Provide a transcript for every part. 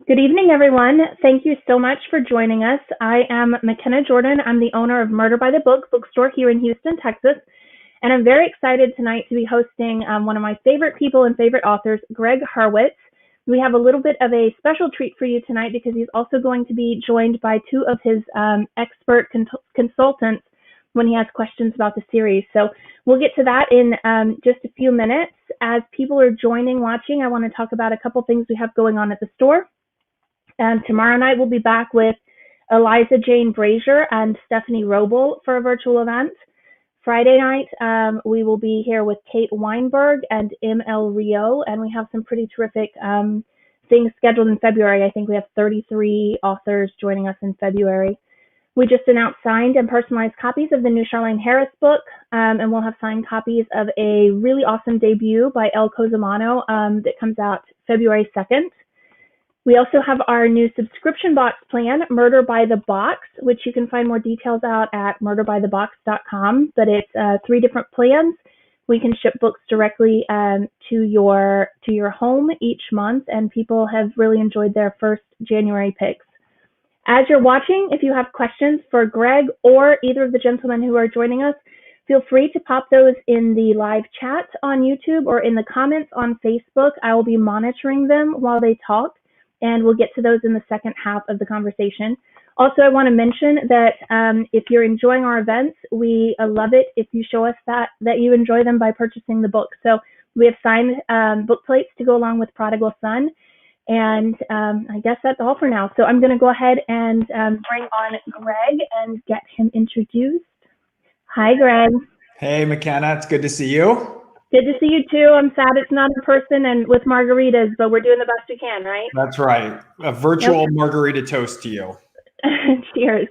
Good evening, everyone. Thank you so much for joining us. I am McKenna Jordan. I'm the owner of Murder by the Book bookstore here in Houston, Texas. And I'm very excited tonight to be hosting one of my favorite people and favorite authors, Gregg Hurwitz. We have a little bit of a special treat for you tonight because he's also going to be joined by two of his expert consultants when he has questions about the series. So we'll get to that in just a few minutes. As people are joining, watching, I want to talk about a couple things we have going on at the store. Tomorrow night, we'll be back with Eliza Jane Brazier and Stephanie Roble for a virtual event. Friday night, we will be here with Kate Weinberg and M.L. Rio, and we have some pretty terrific things scheduled in February. I think we have 33 authors joining us in February. We just announced signed and personalized copies of the new Charlene Harris book, and we'll have signed copies of a really awesome debut by El Cosimano that comes out February 2nd. We also have our new subscription box plan, Murder by the Box, which you can find more details out at murderbythebox.com. But it's 3 different plans. We can ship books directly to your home each month, and people have really enjoyed their first January picks. As you're watching, if you have questions for Gregg or either of the gentlemen who are joining us, feel free to pop those in the live chat on YouTube or in the comments on Facebook. I will be monitoring them while they talk, and we'll get to those in the second half of the conversation. Also, I want to mention that if you're enjoying our events, we love it if you show us that you enjoy them by purchasing the book. So we have signed book plates to go along with Prodigal Son, and I guess that's all for now. So I'm going to go ahead and bring on Gregg and get him introduced. Hi, Gregg. Hey, McKenna. It's good to see you. Good to see you too. I'm sad it's not in person and with margaritas, but we're doing the best we can, right? That's right. A virtual margarita toast to you. Cheers.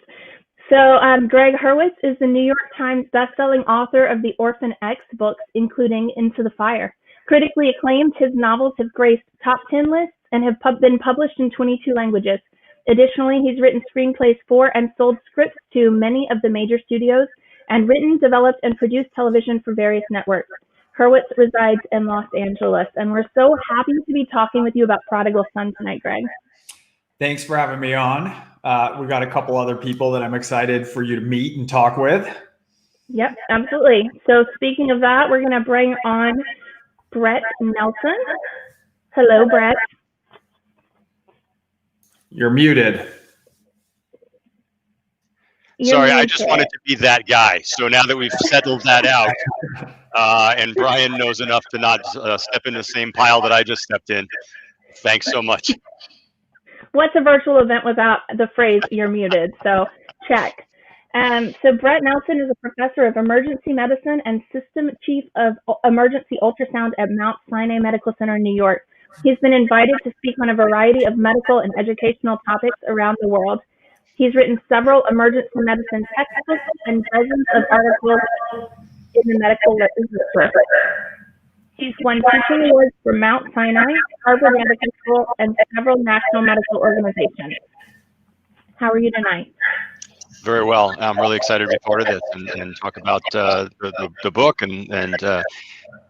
So Gregg Hurwitz is the New York Times bestselling author of the Orphan X books, including Into the Fire. Critically acclaimed, his novels have graced top 10 lists and have been published in 22 languages. Additionally, he's written screenplays for and sold scripts to many of the major studios and written, developed, and produced television for various networks. Hurwitz resides in Los Angeles, and we're so happy to be talking with you about Prodigal Son tonight, Gregg. Thanks for having me on. We've got a couple other people that I'm excited for you to meet and talk with. Yep, absolutely. So speaking of that, we're going to bring on Bret Nelson. Hello, Bret. You're muted. Sorry, I just wanted to be that guy. So now that we've settled that out, and Brian knows enough to not step in the same pile that I just stepped in, thanks so much. What's a virtual event without the phrase "you're muted"? So check. So Bret Nelson is a professor of emergency medicine and system chief of emergency ultrasound at Mount Sinai Medical Center in New York. He's been invited to speak on a variety of medical and educational topics around the world. He's written several emergency medicine textbooks and dozens of articles in the medical literature. He's won teaching awards for Mount Sinai, Harvard Medical School, and several national medical organizations. How are you tonight? Very well. I'm really excited to be part of this and talk about the book and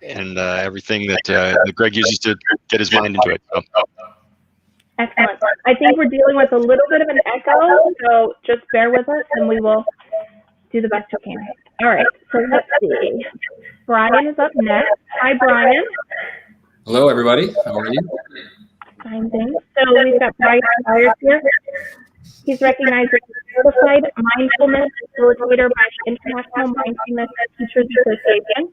everything that Gregg uses to get his mind into it. So. Excellent. I think we're dealing with a little bit of an echo, so just bear with us and we will do the best we can. All right, so let's see. Brian is up next. Hi, Brian. Hello, everybody. How are you? Fine, thanks. So we've got Brian Shiers here. He's recognized as a Certified Mindfulness Facilitator by the International Mindfulness Teachers Association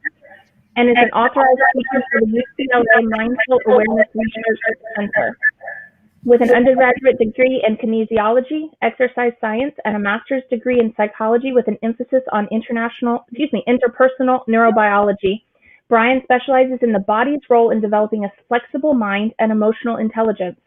and is an Authorized Teacher for the UCLA Mindful Awareness Research Center. With an undergraduate degree in Kinesiology, exercise science, and a master's degree in psychology with an emphasis on interpersonal neurobiology, Brian specializes in the body's role in developing a flexible mind and emotional intelligence.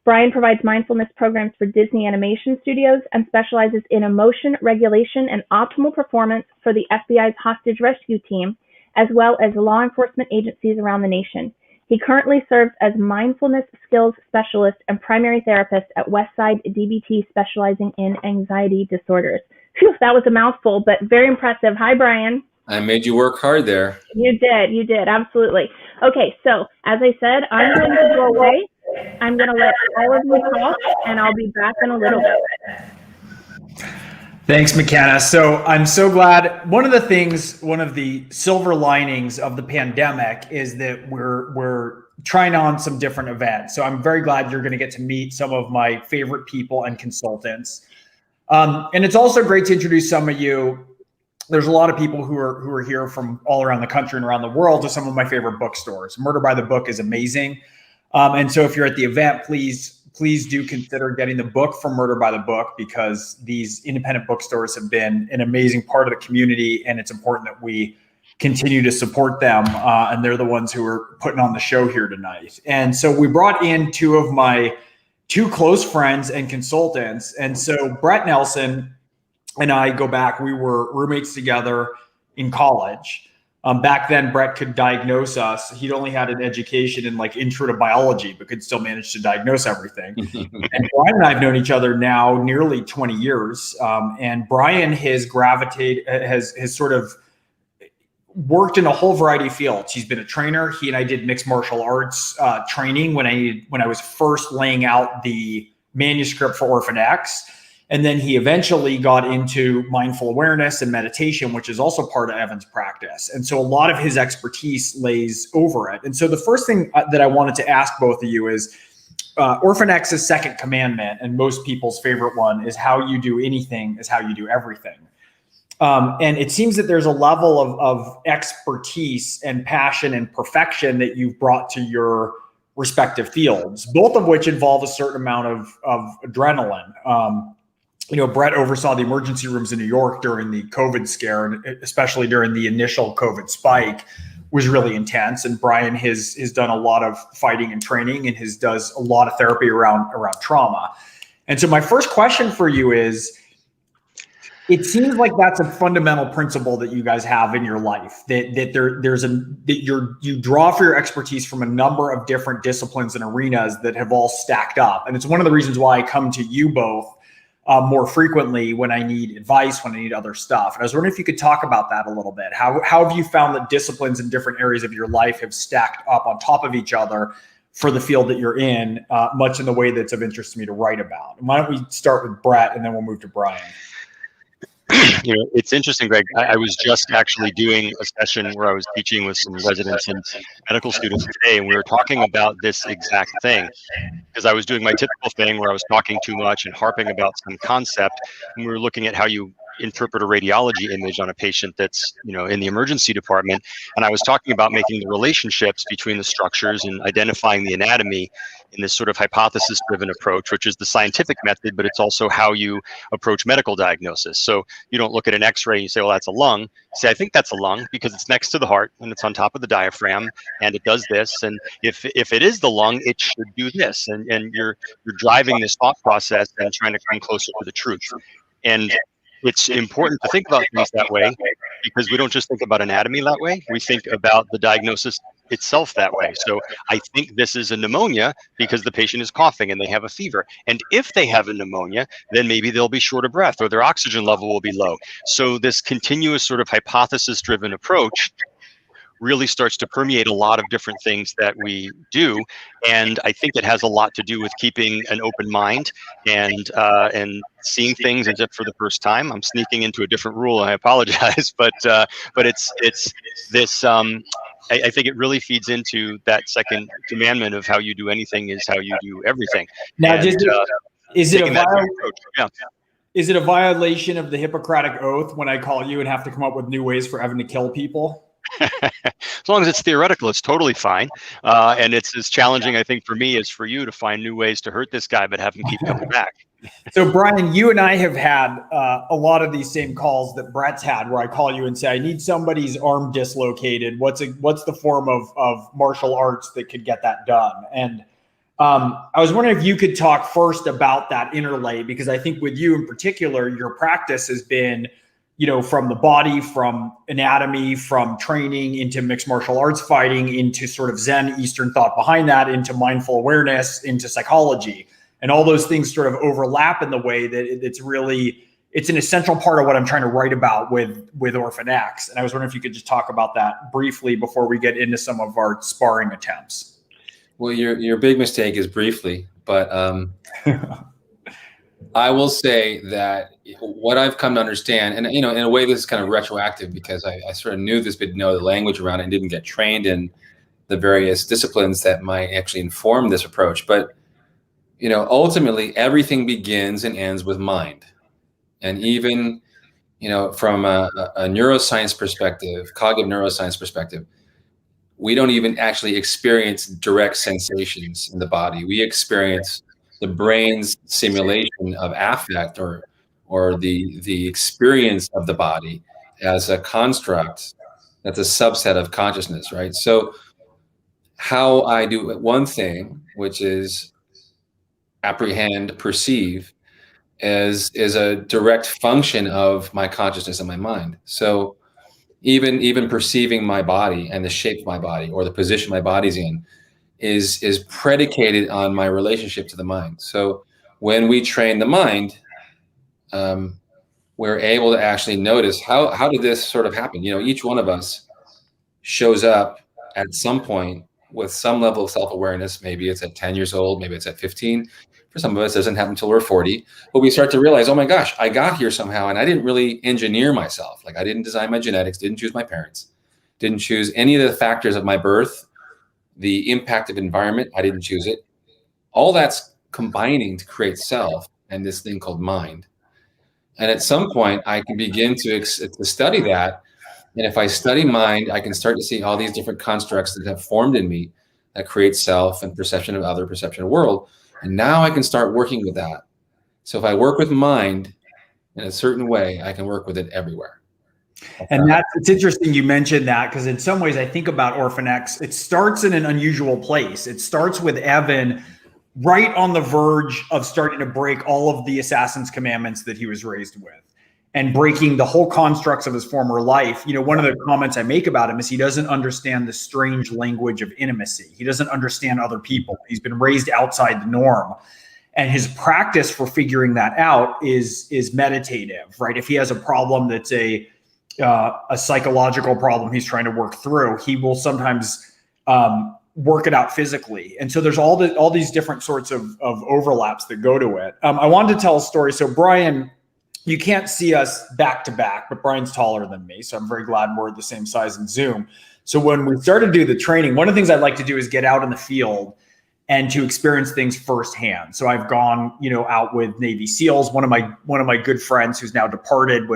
Brian provides mindfulness programs for Disney animation studios and specializes in emotion regulation and optimal performance for the FBI's hostage rescue team, as well as law enforcement agencies around the nation. He currently serves as mindfulness skills specialist and primary therapist at Westside DBT, specializing in anxiety disorders. Phew, that was a mouthful, but very impressive. Hi, Brian. I made you work hard there. You did, absolutely. Okay, so as I said, I'm going to go away I'm going to let all of you talk, and I'll be back in a little bit. Thanks, McKenna. So I'm so glad. One of the silver linings of the pandemic is that we're trying on some different events. So I'm very glad you're going to get to meet some of my favorite people and consultants. And it's also great to introduce some of you. There's a lot of people who are here from all around the country and around the world to some of my favorite bookstores. Murder by the Book is amazing. And so if you're at the event, please do consider getting the book from Murder by the Book, because these independent bookstores have been an amazing part of the community, and it's important that we continue to support them. And they're the ones who are putting on the show here tonight. And so we brought in two of my close friends and consultants. And so Bret Nelson and I go back, we were roommates together in college. Back then, Bret could diagnose us. He'd only had an education in like intro to biology, but could still manage to diagnose everything. And Brian and I have known each other now nearly 20 years. And Brian has has sort of worked in a whole variety of fields. He's been a trainer. He and I did mixed martial arts training when I was first laying out the manuscript for Orphan X. And then he eventually got into mindful awareness and meditation, which is also part of Evan's practice. And so a lot of his expertise lays over it. And so the first thing that I wanted to ask both of you is, Orphan X's second commandment, and most people's favorite one, is how you do anything is how you do everything. And it seems that there's a level of expertise and passion and perfection that you've brought to your respective fields, both of which involve a certain amount of adrenaline. Bret oversaw the emergency rooms in New York during the COVID scare, and especially during the initial COVID spike was really intense. And Brian has done a lot of fighting and training, and does a lot of therapy around trauma. And so my first question for you is, it seems like that's a fundamental principle that you guys have in your life, that you draw for your expertise from a number of different disciplines and arenas that have all stacked up. And it's one of the reasons why I come to you both more frequently when I need advice, when I need other stuff. And I was wondering if you could talk about that a little bit. How have you found that disciplines in different areas of your life have stacked up on top of each other for the field that you're in, much in the way that's of interest to me to write about? And why don't we start with Bret, and then we'll move to Brian. It's interesting, Greg. I was just actually doing a session where I was teaching with some residents and medical students today, and we were talking about this exact thing, because I was doing my typical thing where I was talking too much and harping about some concept, and we were looking at how you interpret a radiology image on a patient that's in the emergency department, and I was talking about making the relationships between the structures and identifying the anatomy in this sort of hypothesis-driven approach, which is the scientific method, but it's also how you approach medical diagnosis. So you don't look at an X-ray and you say, well, that's a lung. You say, I think that's a lung because it's next to the heart and it's on top of the diaphragm and it does this. And if it is the lung, it should do this. And you're driving this thought process and trying to come closer to the truth. And it's important to think about things that way, because we don't just think about anatomy that way. We think about the diagnosis itself that way. So I think this is a pneumonia because the patient is coughing and they have a fever. And if they have a pneumonia, then maybe they'll be short of breath or their oxygen level will be low. So this continuous sort of hypothesis-driven approach really starts to permeate a lot of different things that we do. And I think it has a lot to do with keeping an open mind and seeing things as if for the first time. I'm sneaking into a different rule, I apologize, but it's this, I think it really feeds into that second commandment of how you do anything is how you do everything. Now, and, is it a violation of the Hippocratic Oath when I call you and have to come up with new ways for Evan to kill people? As long as it's theoretical, it's totally fine. And it's as challenging, I think, for me as for you to find new ways to hurt this guy, but have him keep coming back. So, Brian, you and I have had a lot of these same calls that Bret's had, where I call you and say, I need somebody's arm dislocated. What's the form of martial arts that could get that done? And I was wondering if you could talk first about that interlay, because I think with you in particular, your practice has been, from the body, from anatomy, from training into mixed martial arts fighting, into sort of Zen Eastern thought behind that, into mindful awareness, into psychology. And all those things sort of overlap in the way that it's an essential part of what I'm trying to write about with Orphan X. And I was wondering if you could just talk about that briefly before we get into some of our sparring attempts. Well, your big mistake is briefly, but I will say that what I've come to understand, and in a way, this is kind of retroactive because I sort of knew this, but know the language around it and didn't get trained in the various disciplines that might actually inform this approach. But ultimately, everything begins and ends with mind, and even from a neuroscience perspective, cognitive neuroscience perspective, we don't even actually experience direct sensations in the body. We experience the brain's simulation of affect or the experience of the body as a construct that's a subset of consciousness, right? So how I do one thing, which is apprehend, perceive, is a direct function of my consciousness and my mind. So even perceiving my body and the shape of my body or the position my body's in is predicated on my relationship to the mind. So when we train the mind, we're able to actually notice how did this sort of happen? Each one of us shows up at some point with some level of self-awareness. Maybe it's at 10 years old, maybe it's at 15. For some of us, it doesn't happen until we're 40. But we start to realize, oh my gosh, I got here somehow, and I didn't really engineer myself. Like I didn't design my genetics, didn't choose my parents, didn't choose any of the factors of my birth, the impact of environment, I didn't choose it. All that's combining to create self and this thing called mind. And at some point, I can begin to study that. And if I study mind, I can start to see all these different constructs that have formed in me that create self and perception of other, perception of world. And now I can start working with that. So if I work with mind in a certain way, I can work with it everywhere. And it's interesting you mentioned that, because in some ways I think about Orphan X, it starts in an unusual place. It starts with Evan right on the verge of starting to break all of the assassin's commandments that he was raised with and breaking the whole constructs of his former life. One of the comments I make about him is he doesn't understand the strange language of intimacy. He doesn't understand other people. He's been raised outside the norm. And his practice for figuring that out is meditative, right? If he has a problem that's a psychological problem he's trying to work through, he will sometimes work it out physically. And so there's all these different sorts of overlaps that go to it. I wanted to tell a story. So Brian, you can't see us back to back, but Brian's taller than me. So I'm very glad we're the same size in Zoom. So when we started to do the training, one of the things I'd like to do is get out in the field and to experience things firsthand. So I've gone, out with Navy SEALs. One of my good friends who's now departed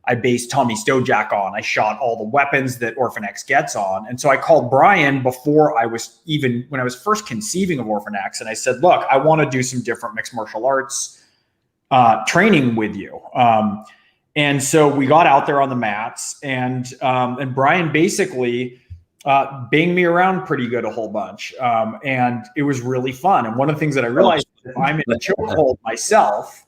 I based Tommy Stojak on. I shot all the weapons that Orphan X gets on. And so I called Brian when I was first conceiving of Orphan X, and I said, look, I want to do some different mixed martial arts training with you. And so we got out there on the mats, and Brian basically banged me around pretty good a whole bunch. And it was really fun. And one of the things that I realized is if I'm in a chokehold myself,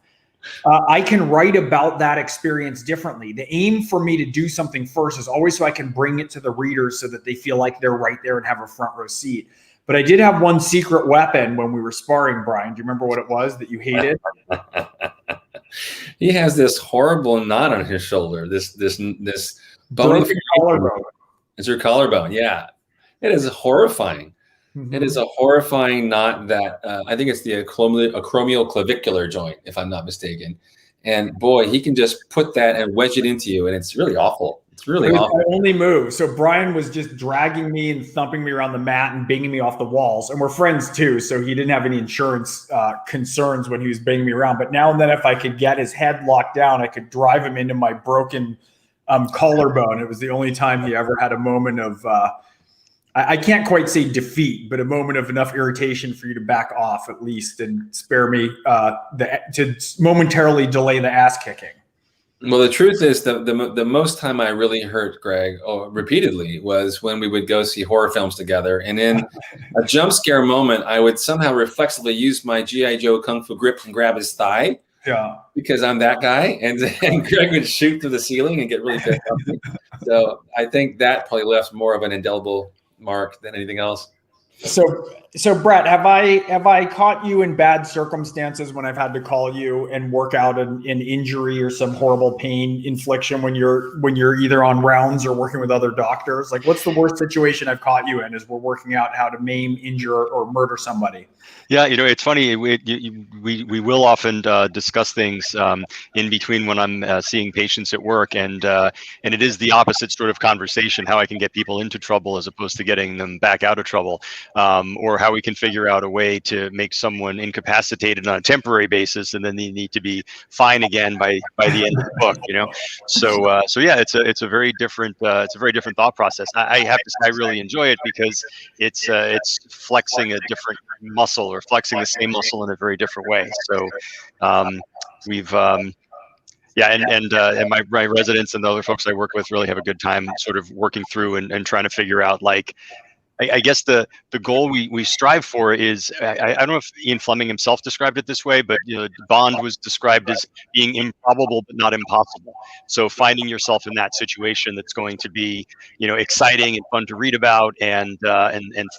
I can write about that experience differently. The aim for me to do something first is always so I can bring it to the readers so that they feel like they're right there and have a front row seat. But I did have one secret weapon when we were sparring, Brian. Do you remember what it was that you hated? He has this horrible knot on his shoulder. This bone. Collarbone. It's your collarbone. Yeah, it is horrifying. Mm-hmm. It is a horrifying knot that I think it's the acromioclavicular joint, if I'm not mistaken. And boy, he can just put that and wedge it into you, and it's really awful. It's really awful. My only move. So Brian was just dragging me and thumping me around the mat and banging me off the walls. And we're friends too, so he didn't have any insurance concerns when he was banging me around. But now and then, if I could get his head locked down, I could drive him into my broken collarbone. It was the only time he ever had a moment of I can't quite say defeat, but a moment of enough irritation for you to back off at least and spare me to momentarily delay the ass kicking. Well, the truth is the most time I really hurt Gregg repeatedly was when we would go see horror films together. And in a jump scare moment, I would somehow reflexively use my G.I. Joe Kung Fu grip and grab his thigh. Yeah, because I'm that guy, and Gregg would shoot through the ceiling and get really pissed off. So I think that probably left more of an indelible mark than anything else. So Bret, have I caught you in bad circumstances when I've had to call you and work out an injury or some horrible pain infliction when you're either on rounds or working with other doctors? Like, what's the worst situation I've caught you in as we're working out how to maim, injure, or murder somebody? Yeah, it's funny. We will often discuss things in between when I'm seeing patients at work, and it is the opposite sort of conversation: how I can get people into trouble as opposed to getting them back out of trouble, or how we can figure out a way to make someone incapacitated on a temporary basis, and then they need to be fine again by the end of the book. So yeah, it's a very different thought process. I have to say I really enjoy it because it's flexing a different muscle, or flexing the same muscle in a very different way. So we've and my residents and the other folks I work with really have a good time sort of working through and trying to figure out, like, I guess the goal we strive for is, I don't know if Ian Fleming himself described it this way, but Bond was described as being improbable but not impossible. So finding yourself in that situation that's going to be exciting and fun to read about and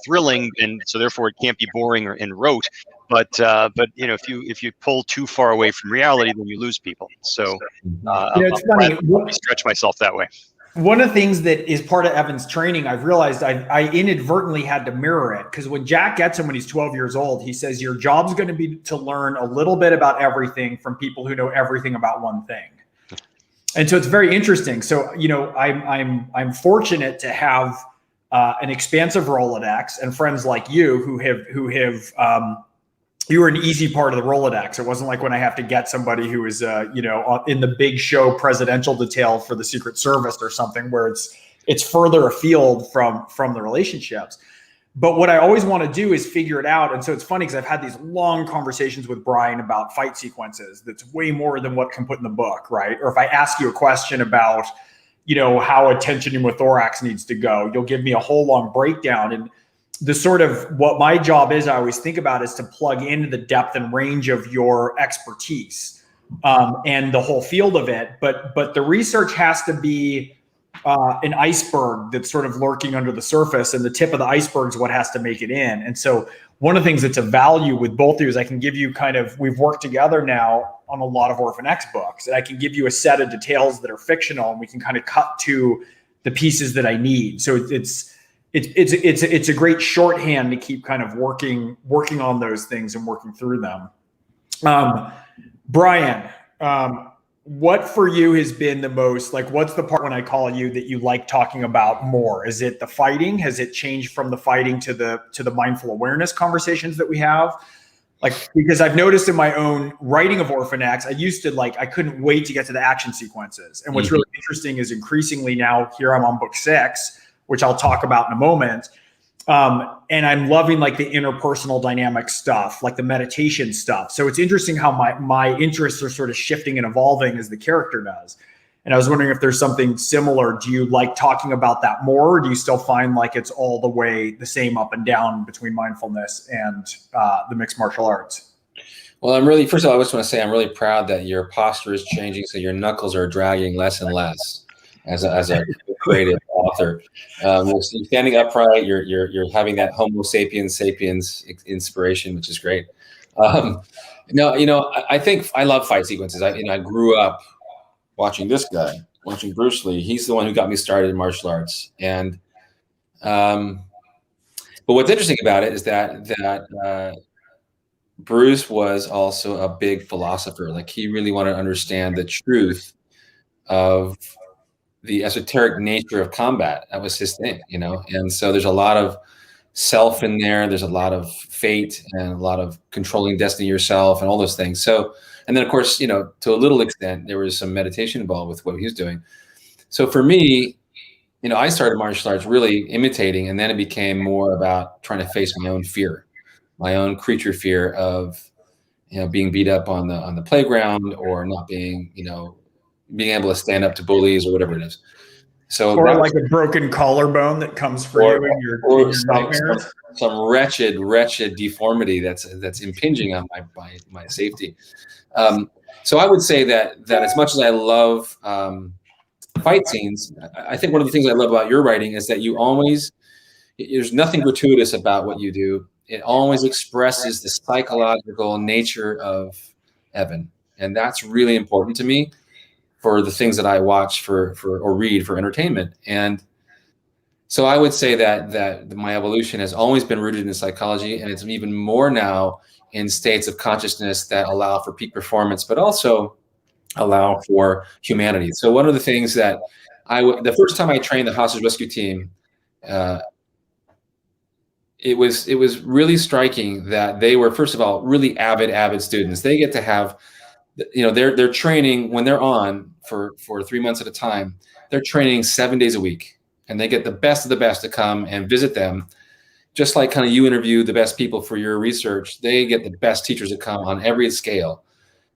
thrilling, and so therefore it can't be boring and rote. But if you pull too far away from reality, then you lose people. So it's funny. I stretch myself that way. One of the things that is part of Evan's training, I've realized I inadvertently had to mirror it, because when Jack gets him when he's 12 years old, he says, your job's going to be to learn a little bit about everything from people who know everything about one thing. And so it's very interesting. So, I'm fortunate to have an expansive Rolodex and friends like you who have you were an easy part of the Rolodex. It wasn't like when I have to get somebody who is, in the big show presidential detail for the Secret Service or something, where it's further afield from the relationships. But what I always want to do is figure it out. And so it's funny because I've had these long conversations with Brian about fight sequences. That's way more than what can put in the book, right? Or if I ask you a question about, how a tension pneumothorax needs to go, you'll give me a whole long breakdown. And the sort of what my job is, I always think about, is to plug into the depth and range of your expertise and the whole field of it. But the research has to be an iceberg that's sort of lurking under the surface, and the tip of the iceberg is what has to make it in. And so one of the things that's a value with both of you is I can give you we've worked together now on a lot of Orphan X books, and I can give you a set of details that are fictional, and we can kind of cut to the pieces that I need. So it's a great shorthand to keep kind of working on those things and working through them. Brian, what for you has been the most, like, what's the part when I call you that you like talking about more? Is it the fighting? Has it changed from the fighting to the mindful awareness conversations that we have? Like, because I've noticed in my own writing of Orphan X, I used to I couldn't wait to get to the action sequences. And what's really interesting is increasingly now here I'm on book 6, which I'll talk about in a moment. And I'm loving like the interpersonal dynamic stuff, like the meditation stuff. So it's interesting how my interests are sort of shifting and evolving as the character does. And I was wondering if there's something similar. Do you like talking about that more? Or do you still find like it's all the way the same up and down between mindfulness and the mixed martial arts? Well, first of all, I just want to say I'm really proud that your posture is changing. So your knuckles are dragging less and less as a creative author. You're standing upright. You're having that Homo sapiens inspiration, which is great. I think I love fight sequences. I grew up watching Bruce Lee. He's the one who got me started in martial arts. And but what's interesting about it is that Bruce was also a big philosopher. Like, he really wanted to understand the truth of the esoteric nature of combat. That was his thing, and so there's a lot of self in there. There's a lot of fate and a lot of controlling destiny yourself and all those things. So, and then of course, to a little extent, there was some meditation involved with what he was doing. So for me, I started martial arts really imitating, and then it became more about trying to face my own fear, my own creature fear of, being beat up on the playground, or not being able to stand up to bullies or whatever it is. So, or like a broken collarbone that comes for you in your nightmares. Some wretched deformity that's impinging on my safety. So I would say that as much as I love fight scenes, I think one of the things I love about your writing is that you always there's nothing gratuitous about what you do. It always expresses the psychological nature of Evan. And that's really important to me for the things that I watch or read for entertainment. And so I would say that my evolution has always been rooted in psychology, and it's even more now in states of consciousness that allow for peak performance, but also allow for humanity. So one of the things that the first time I trained the hostage rescue team, it was really striking that they were, first of all, really avid students. They get to have, they're training when they're on for 3 months at a time. They're training 7 days a week, and they get the best of the best to come and visit them. Just like kind of you interview the best people for your research, they get the best teachers to come on every scale.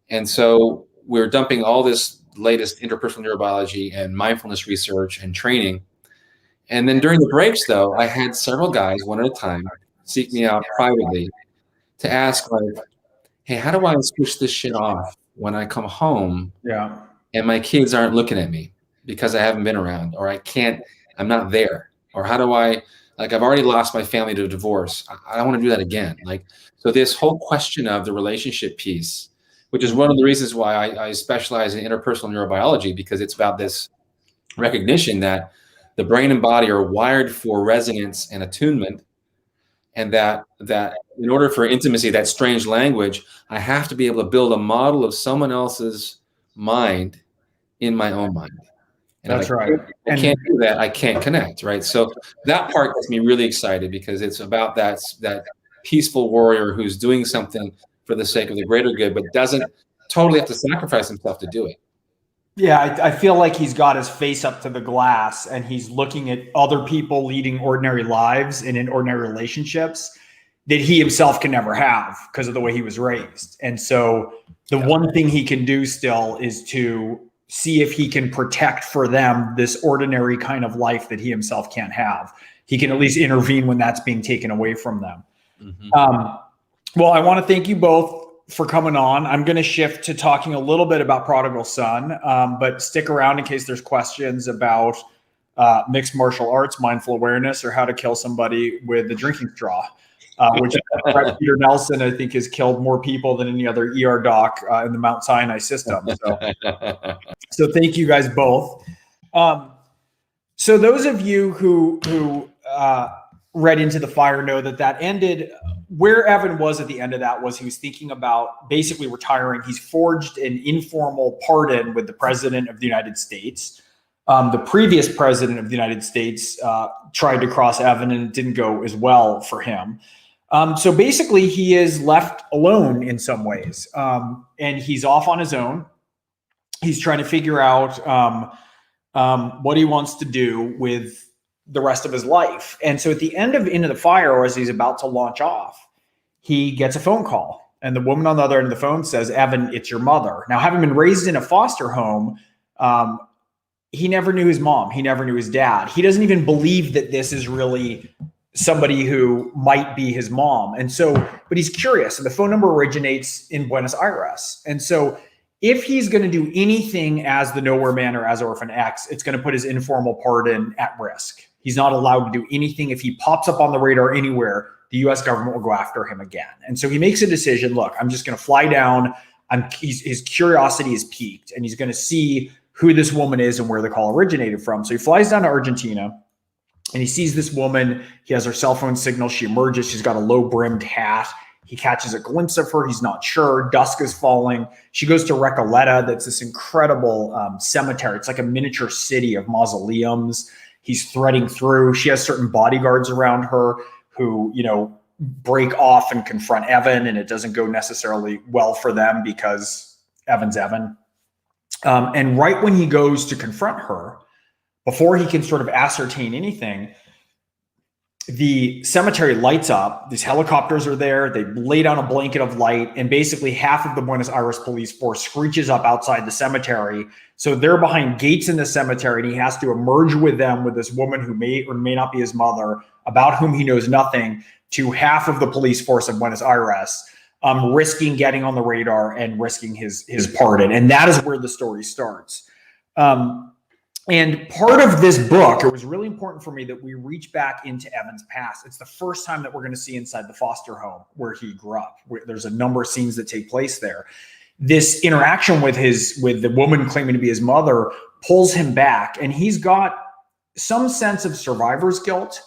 And so we're dumping all this latest interpersonal neurobiology and mindfulness research and training. And then during the breaks, though, I had several guys, one at a time, seek me out privately to ask, like, hey, how do I switch this shit off when I come home and my kids aren't looking at me because I haven't been around, or I'm not there? Or how do I've already lost my family to divorce. I don't want to do that again. So this whole question of the relationship piece, which is one of the reasons why I specialize in interpersonal neurobiology, because it's about this recognition that the brain and body are wired for resonance and attunement, and that in order for intimacy, that strange language, I have to be able to build a model of someone else's mind in my own mind. And that's right. I can't do that. I can't connect, right? So that part gets me really excited, because it's about that peaceful warrior who's doing something for the sake of the greater good, but doesn't totally have to sacrifice himself to do it. Yeah, I feel like he's got his face up to the glass, and he's looking at other people leading ordinary lives and in ordinary relationships that he himself can never have because of the way he was raised. And so the one thing he can do still is to see if he can protect for them this ordinary kind of life that he himself can't have. He can at least intervene when that's being taken away from them. Mm-hmm. Well, I want to thank you both for coming on. I'm going to shift to talking a little bit about Prodigal Son, but stick around in case there's questions about mixed martial arts, mindful awareness, or how to kill somebody with a drinking straw, which Bret Nelson, I think, has killed more people than any other ER doc in the Mount Sinai system. So thank you guys both. So those of you who read Into the Fire know that ended. Where Evan was at the end of that was he was thinking about basically retiring. He's forged an informal pardon with the President of the United States. The previous President of the United States tried to cross Evan, and it didn't go as well for him. So basically he is left alone in some ways, and he's off on his own. He's trying to figure out what he wants to do with the rest of his life. And so at the end of Into the Fire, or as he's about to launch off, he gets a phone call, and the woman on the other end of the phone says, "Evan, it's your mother." Now, having been raised in a foster home, he never knew his mom. He never knew his dad. He doesn't even believe that this is really somebody who might be his mom. And so, but he's curious. And the phone number originates in Buenos Aires. And so if he's going to do anything as the Nowhere Man or as Orphan X, it's going to put his informal pardon at risk. He's not allowed to do anything. If he pops up on the radar anywhere, the US government will go after him again. And so he makes a decision. Look, I'm just going to fly down. His curiosity is piqued, and he's going to see who this woman is and where the call originated from. So he flies down to Argentina, and he sees this woman. He has her cell phone signal. She emerges. She's got a low-brimmed hat. He catches a glimpse of her. He's not sure. Dusk is falling. She goes to Recoleta. That's this incredible cemetery. It's like a miniature city of mausoleums. He's threading through. She has certain bodyguards around her who, break off and confront Evan, and it doesn't go necessarily well for them because Evan's Evan. And right when he goes to confront her, before he can sort of ascertain anything, the cemetery lights up. These helicopters are there. They lay down a blanket of light, and basically half of the Buenos Aires police force screeches up outside the cemetery. So they're behind gates in the cemetery, and he has to emerge with them, with this woman who may or may not be his mother, about whom he knows nothing, to half of the police force of Buenos Aires, risking getting on the radar and risking his pardon. And that is where the story starts. And part of this book, it was really important for me that we reach back into Evan's past. It's the first time that we're going to see inside the foster home where he grew up. There's a number of scenes that take place there. This interaction with the woman claiming to be his mother pulls him back, and he's got some sense of survivor's guilt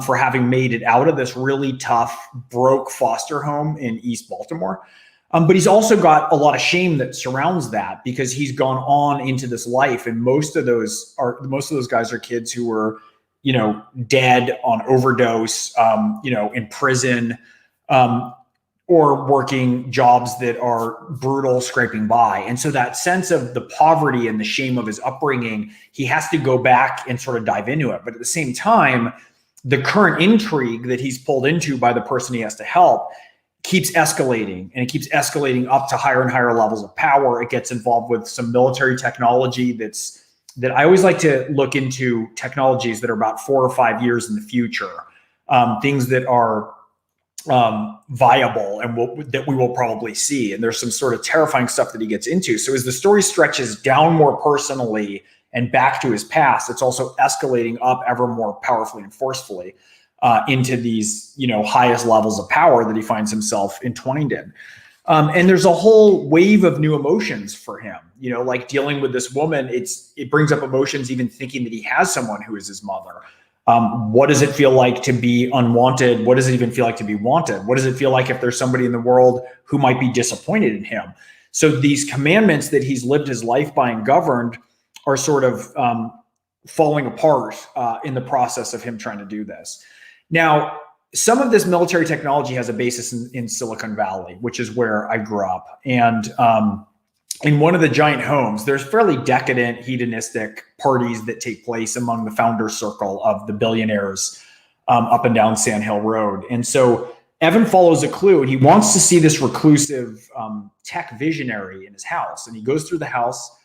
for having made it out of this really tough, broke foster home in East Baltimore. But he's also got a lot of shame that surrounds that because he's gone on into this life, and most of those guys are kids who were, dead on overdose, in prison, or working jobs that are brutal, scraping by. And so that sense of the poverty and the shame of his upbringing, he has to go back and sort of dive into it. But at the same time, the current intrigue that he's pulled into by the person he has to help keeps escalating, and it keeps escalating up to higher and higher levels of power. It gets involved with some military technology that I always like to look into technologies that are about 4 or 5 years in the future, things that are viable and that we will probably see. And there's some sort of terrifying stuff that he gets into. So as the story stretches down more personally and back to his past, it's also escalating up ever more powerfully and forcefully into these, highest levels of power that he finds himself entwined in. And there's a whole wave of new emotions for him, like dealing with this woman. It brings up emotions, even thinking that he has someone who is his mother. What does it feel like to be unwanted? What does it even feel like to be wanted? What does it feel like if there's somebody in the world who might be disappointed in him? So these commandments that he's lived his life by and governed are sort of falling apart in the process of him trying to do this. Now, some of this military technology has a basis in Silicon Valley, which is where I grew up. And in one of the giant homes, there's fairly decadent, hedonistic parties that take place among the founder circle of the billionaires up and down Sand Hill Road. And so Evan follows a clue, and he wants to see this reclusive tech visionary in his house. And he goes through the house.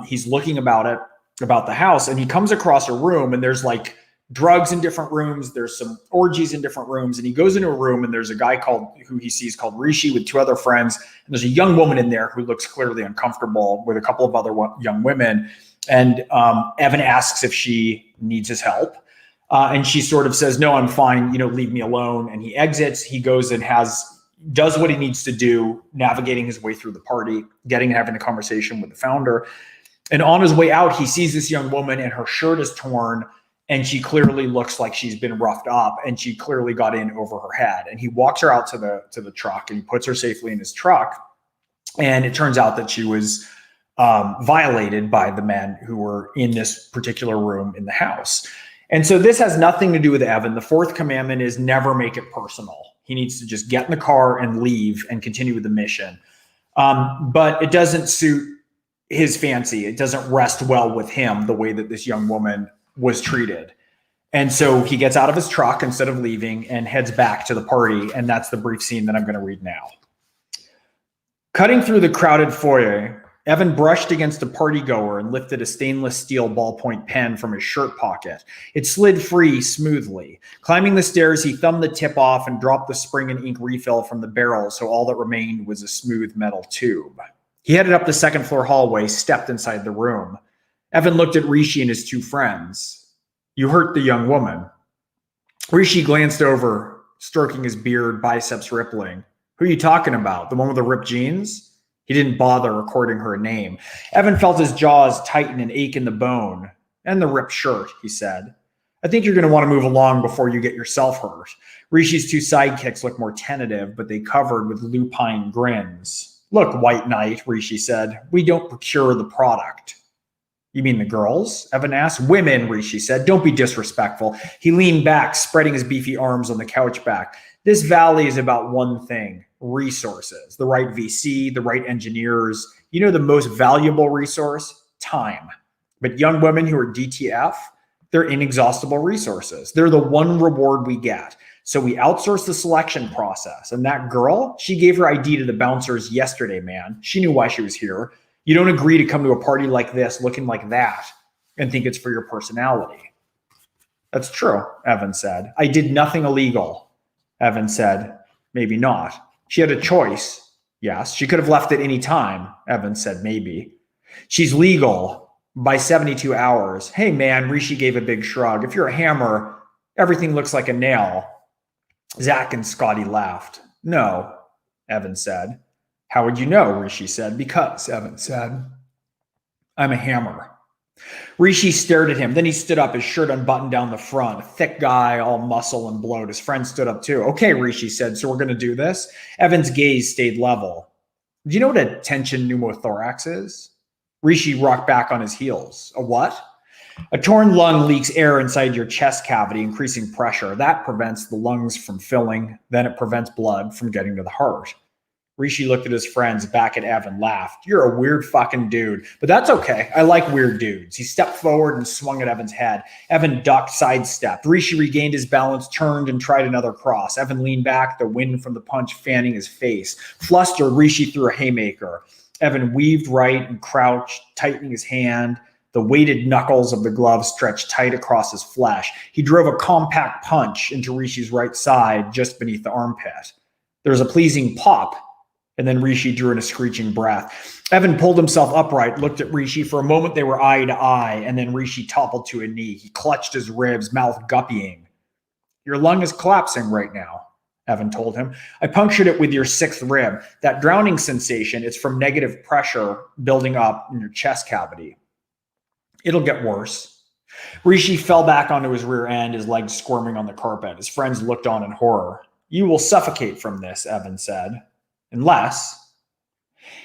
He's looking about the house, and he comes across a room, and there's like drugs in different rooms. There's some orgies in different rooms. And he goes into a room, and there's a guy who he sees called Rishi with 2 other friends. And there's a young woman in there who looks clearly uncomfortable with a couple of other young women. And Evan asks if she needs his help. And she sort of says, no, I'm fine. Leave me alone. And he exits. He goes and does what he needs to do, navigating his way through the party, having a conversation with the founder. And on his way out, he sees this young woman, and her shirt is torn, and she clearly looks like she's been roughed up, and she clearly got in over her head. And he walks her out to the truck, and he puts her safely in his truck. And it turns out that she was violated by the men who were in this particular room in the house. And so this has nothing to do with Evan. The 4th commandment is never make it personal. He needs to just get in the car and leave and continue with the mission. But it doesn't suit his fancy. It doesn't rest well with him the way that this young woman was treated. And so he gets out of his truck instead of leaving and heads back to the party. And that's the brief scene that I'm going to read now. Cutting through the crowded foyer, Evan brushed against a party goer and lifted a stainless steel ballpoint pen from his shirt pocket. It slid free smoothly. Climbing the stairs, he thumbed the tip off and dropped the spring and ink refill from the barrel, so all that remained was a smooth metal tube. He headed up the 2nd floor hallway, stepped inside the room. Evan looked at Rishi and his 2 friends. You hurt the young woman. Rishi glanced over, stroking his beard, biceps rippling. Who are you talking about? The one with the ripped jeans? He didn't bother recording her name. Evan felt his jaws tighten and ache in the bone. And the ripped shirt, he said. I think you're going to want to move along before you get yourself hurt. Rishi's 2 sidekicks looked more tentative, but they covered with lupine grins. Look, White Knight, Rishi said, we don't procure the product. You mean the girls? Evan asked. Women, Rishi said. Don't be disrespectful. He leaned back, spreading his beefy arms on the couch back. This valley is about one thing, resources. The right VC, the right engineers. The most valuable resource? Time. But young women who are DTF, they're inexhaustible resources. They're the one reward we get. So we outsource the selection process. And that girl, she gave her ID to the bouncers yesterday, man. She knew why she was here. You don't agree to come to a party like this looking like that and think it's for your personality. That's true, Evan said. I did nothing illegal. Evan said, maybe not. She had a choice. Yes, she could have left at any time. Evan said, maybe. She's legal, By 72 hours, hey man, Rishi gave a big shrug. If you're a hammer, everything looks like a nail. Zach and Scotty laughed. No, Evan said. How would you know? Rishi said. Because, Evan said, I'm a hammer. Rishi stared at him. Then he stood up, his shirt unbuttoned down the front. A thick guy, all muscle and bloat. His friend stood up too. Okay, Rishi said, so we're going to do this? Evan's gaze stayed level. Do you know what a tension pneumothorax is? Rishi rocked back on his heels. A what? A torn lung leaks air inside your chest cavity, increasing pressure. That prevents the lungs from filling. Then it prevents blood from getting to the heart. Rishi looked at his friends, back at Evan, laughed. You're a weird fucking dude, but that's okay. I like weird dudes. He stepped forward and swung at Evan's head. Evan ducked, sidestepped. Rishi regained his balance, turned, and tried another cross. Evan leaned back, the wind from the punch fanning his face. Flustered, Rishi threw a haymaker. Evan weaved right and crouched, tightening his hand. The weighted knuckles of the glove stretched tight across his flesh. He drove a compact punch into Rishi's right side, just beneath the armpit. There was a pleasing pop, and then Rishi drew in a screeching breath. Evan pulled himself upright, looked at Rishi. For a moment, they were eye to eye, and then Rishi toppled to a knee. He clutched his ribs, mouth guppying. Your lung is collapsing right now, Evan told him. I punctured it with your 6th rib. That drowning sensation, it's from negative pressure building up in your chest cavity. It'll get worse. Rishi fell back onto his rear end, his legs squirming on the carpet. His friends looked on in horror. You will suffocate from this, Evan said. Unless.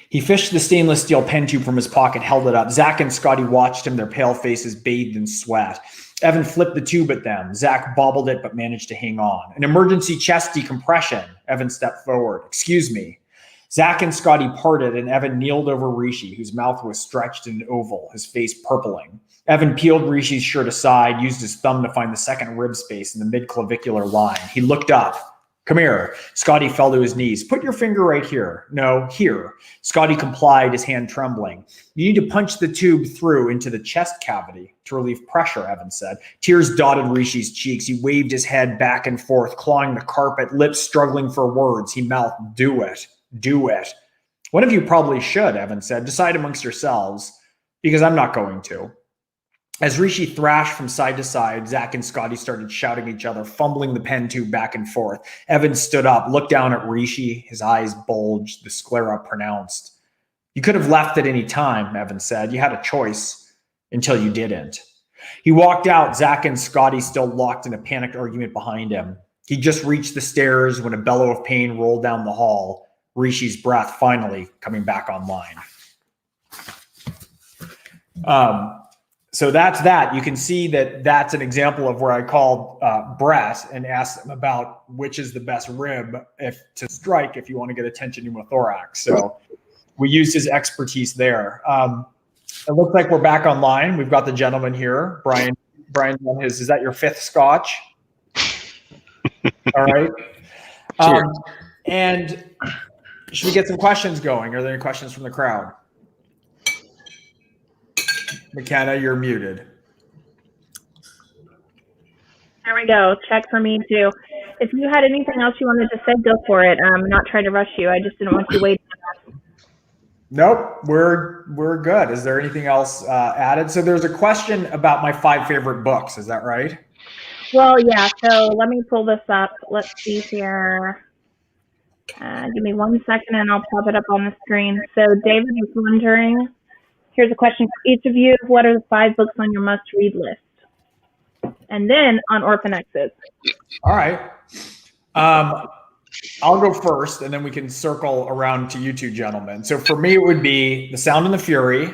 He fished the stainless steel pen tube from his pocket, held it up. Zach and Scotty watched him, their pale faces bathed in sweat. Evan flipped the tube at them. Zach bobbled it, but managed to hang on. An emergency chest decompression. Evan stepped forward. Excuse me. Zach and Scotty parted, and Evan kneeled over Rishi, whose mouth was stretched in an oval, his face purpling. Evan peeled Rishi's shirt aside, used his thumb to find the second rib space in the mid-clavicular line. He looked up. Come here. Scotty fell to his knees. Put your finger right here. No, here. Scotty complied, his hand trembling. You need to punch the tube through into the chest cavity to relieve pressure, Evan said. Tears dotted Rishi's cheeks. He waved his head back and forth, clawing the carpet, lips struggling for words. He mouthed, do it. Do it. One of you probably should, Evan said. Decide amongst yourselves, because I'm not going to. As Rishi thrashed from side to side, Zach and Scotty started shouting at each other, fumbling the pen tube back and forth. Evan stood up, looked down at Rishi. His eyes bulged, the sclera pronounced. You could have left at any time, Evan said. You had a choice until you didn't. He walked out, Zach and Scotty still locked in a panicked argument behind him. He just reached the stairs when a bellow of pain rolled down the hall, Rishi's breath finally coming back online. So that's that. You can see that that's an example of where I called Bret and asked him about which is the best rib to strike if you want to get a tension pneumothorax. So we used his expertise there. It looks like we're back online. We've got the gentleman here, Brian. Brian, is that your 5th scotch? All right. And should we get some questions going? Are there any questions from the crowd? McKenna, you're muted. There we go. Check for me too. If you had anything else you wanted to say, go for it. I'm not trying to rush you. I just didn't want you waiting. Nope, we're good. Is there anything else added? So there's a question about my 5 favorite books. Is that right? Well, yeah. So let me pull this up. Let's see here. Give me 1 second and I'll pop it up on the screen. So David was wondering, here's a question for each of you. What are the 5 books on your must-read list? And then on Orphan X's. All right. I'll go first, and then we can circle around to you two gentlemen. So for me, it would be The Sound and the Fury,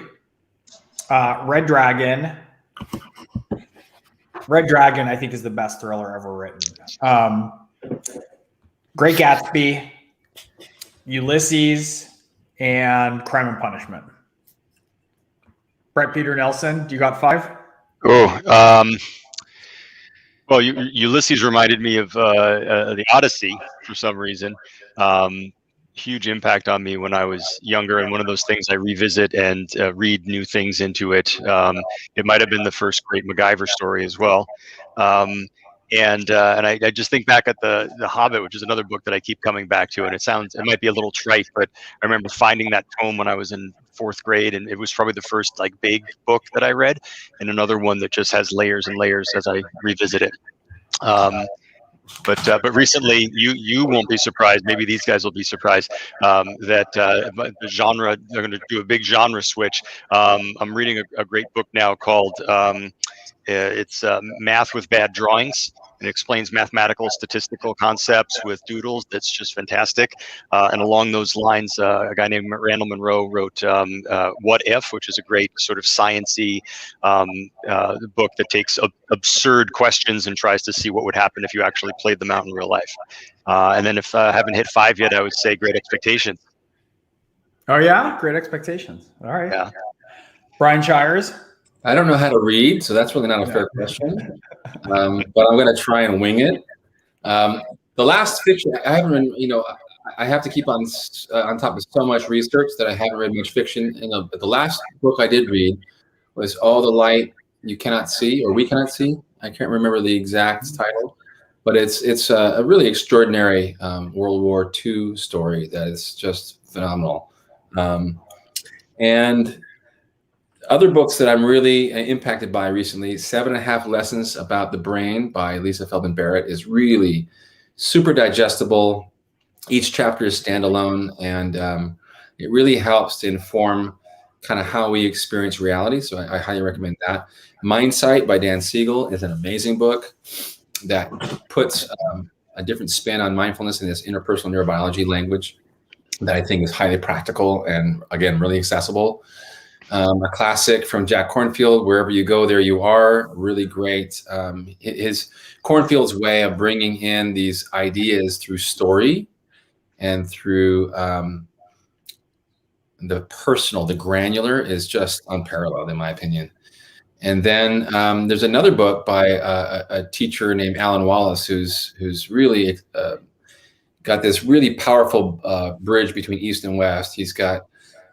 Red Dragon. Red Dragon, I think, is the best thriller ever written. Great Gatsby, Ulysses, and Crime and Punishment. Bret Peter Nelson, do you got 5? Well, Ulysses reminded me of the Odyssey for some reason. Huge impact on me when I was younger, and one of those things I revisit and read new things into it. It might have been the first great MacGyver story as well. And I just think back at the Hobbit, which is another book that I keep coming back to, and it might be a little trite, but I remember finding that tome when I was in 4th grade, and it was probably the first like big book that I read, and another one that just has layers and layers as I revisit it. But recently, you won't be surprised. Maybe these guys will be surprised that the genre. They're going to do a big genre switch. I'm reading a great book now called it's Math with Bad Drawings. It explains mathematical, statistical concepts with doodles. That's just fantastic. And along those lines, a guy named Randall Munroe wrote What If, which is a great sort of science-y book that takes absurd questions and tries to see what would happen if you actually played them out in real life. And then if I haven't hit 5 yet, I would say Great Expectations. Oh, yeah? Great Expectations. All right. Yeah. Brian Shiers? I don't know how to read, so that's really not a fair question. But I'm going to try and wing it. The last fiction, I haven't read, I have to keep on top of so much research that I haven't read much fiction. The last book I did read was All the Light You Cannot See, or We Cannot See. I can't remember the exact title, but it's a really extraordinary World War II story that is just phenomenal. And other books that I'm really impacted by recently, 7.5 Lessons About the Brain by Lisa Feldman Barrett is really super digestible. Each chapter is standalone, and it really helps to inform kind of how we experience reality. So I highly recommend that. Mindsight by Dan Siegel is an amazing book that puts a different spin on mindfulness in this interpersonal neurobiology language that I think is highly practical and, again, really accessible. A classic from Jack Kornfield, Wherever You Go, There You Are, really great. His Kornfield's way of bringing in these ideas through story and through the personal, the granular, is just unparalleled in my opinion. And then there's another book by a teacher named Alan Wallace, who's really got this really powerful bridge between East and West. He's got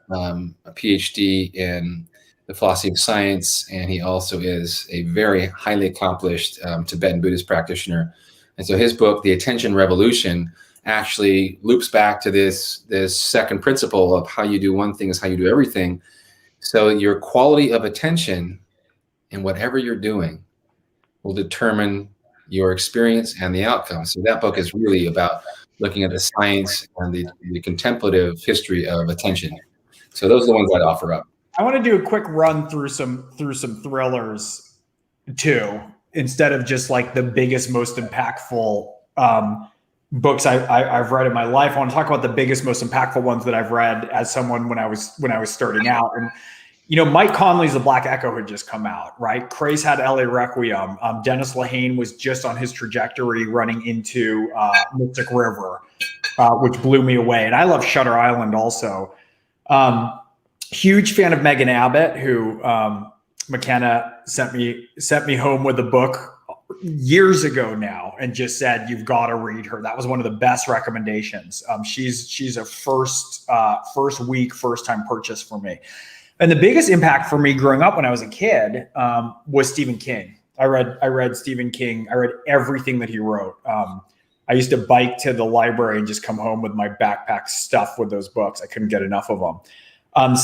a PhD in the philosophy of science, and he also is a very highly accomplished Tibetan Buddhist practitioner. And so his book, The Attention Revolution, actually loops back to this second principle of how you do one thing is how you do everything. So your quality of attention in whatever you're doing will determine your experience and the outcome. So that book is really about looking at the science and the contemplative history of attention. So those are the ones I'd offer up. I want to do a quick run through some thrillers too, instead of just like the biggest, most impactful books I've read in my life. I want to talk about the biggest, most impactful ones that I've read as someone when I was starting out. And Mike Conley's The Black Echo had just come out, right? Craze had LA Requiem. Dennis Lehane was just on his trajectory running into Mystic River, which blew me away. And I love Shutter Island also. Huge fan of Megan Abbott, who McKenna sent me home with a book years ago now and just said, you've got to read her. That was one of the best recommendations. She's a first time purchase for me. And the biggest impact for me growing up when I was a kid was Stephen King. I read Stephen King. I read everything that he wrote. I used to bike to the library and just come home with my backpack stuffed with those books. I couldn't get enough of them. And